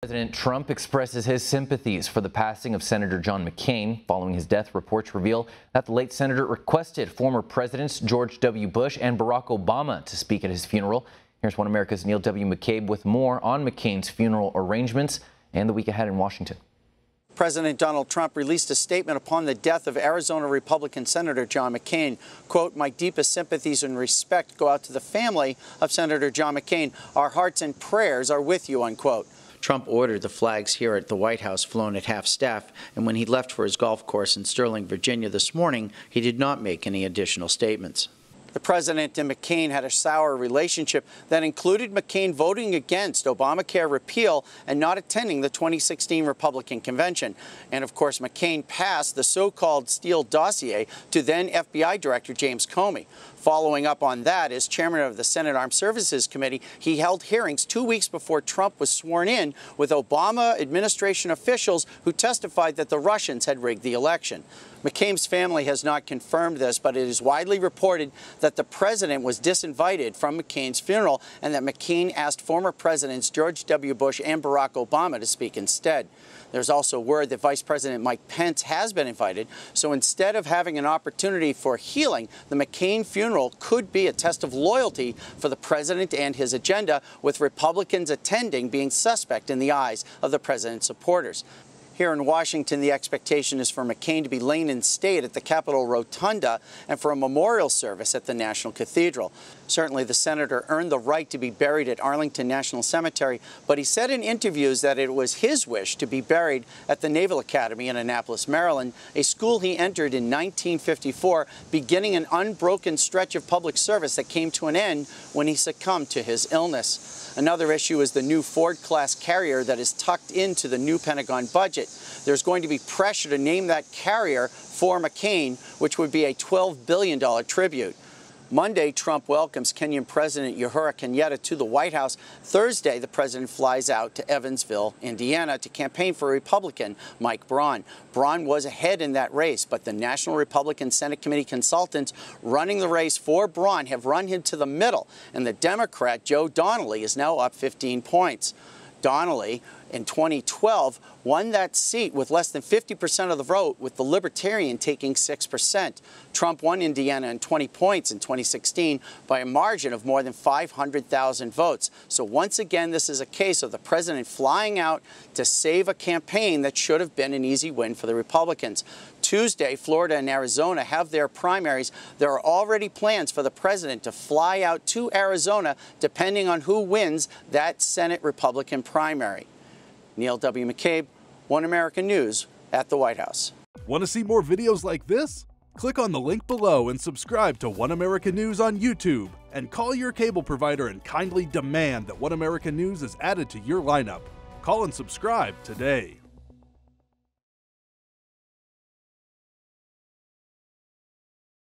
President Trump expresses his sympathies for the passing of Senator John McCain. Following his death, reports reveal that the late senator requested former presidents George W. Bush and Barack Obama to speak at his funeral. Here's One America's Neil W. McCabe with more on McCain's funeral arrangements and the week ahead in Washington. President Donald Trump released a statement upon the death of Arizona Republican Senator John McCain. Quote, "My deepest sympathies and respect go out to the family of Senator John McCain. Our hearts and prayers are with you," unquote. Trump ordered the flags here at the White House flown at half-staff, and when he left for his golf course in Sterling, Virginia this morning, he did not make any additional statements. The president and McCain had a sour relationship that included McCain voting against Obamacare repeal and not attending the 2016 Republican convention. And of course, McCain passed the so-called Steele dossier to then FBI Director James Comey. Following up on that, as chairman of the Senate Armed Services Committee, he held hearings 2 weeks before Trump was sworn in with Obama administration officials who testified that the Russians had rigged the election. McCain's family has not confirmed this, but it is widely reported that the president was disinvited from McCain's funeral and that McCain asked former presidents George W. Bush and Barack Obama to speak instead. There's also word that Vice President Mike Pence has been invited, so instead of having an opportunity for healing, the McCain funeral could be a test of loyalty for the president and his agenda, with Republicans attending being suspect in the eyes of the president's supporters. Here in Washington, the expectation is for McCain to be laid in state at the Capitol Rotunda and for a memorial service at the National Cathedral. Certainly, the senator earned the right to be buried at Arlington National Cemetery, but he said in interviews that it was his wish to be buried at the Naval Academy in Annapolis, Maryland, a school he entered in 1954, beginning an unbroken stretch of public service that came to an end when he succumbed to his illness. Another issue is the new Ford-class carrier that is tucked into the new Pentagon budget. There's going to be pressure to name that carrier for McCain, which would be a $12 billion tribute. Monday, Trump welcomes Kenyan President Uhuru Kenyatta to the White House. Thursday, the president flies out to Evansville, Indiana, to campaign for Republican Mike Braun. Braun was ahead in that race, but the National Republican Senate Committee consultants running the race for Braun have run him to the middle, and the Democrat Joe Donnelly is now up 15 points. Donnelly, in 2012, won that seat with less than 50% of the vote, with the Libertarian taking 6%. Trump won Indiana in 20 points in 2016 by a margin of more than 500,000 votes. So once again, this is a case of the president flying out to save a campaign that should have been an easy win for the Republicans. Tuesday, Florida and Arizona have their primaries. There are already plans for the president to fly out to Arizona, depending on who wins that Senate Republican primary. Neil W. McCabe, One American News at the White House. Want to see more videos like this? Click on the link below and subscribe to One American News on YouTube. And call your cable provider and kindly demand that One American News is added to your lineup. Call and subscribe today.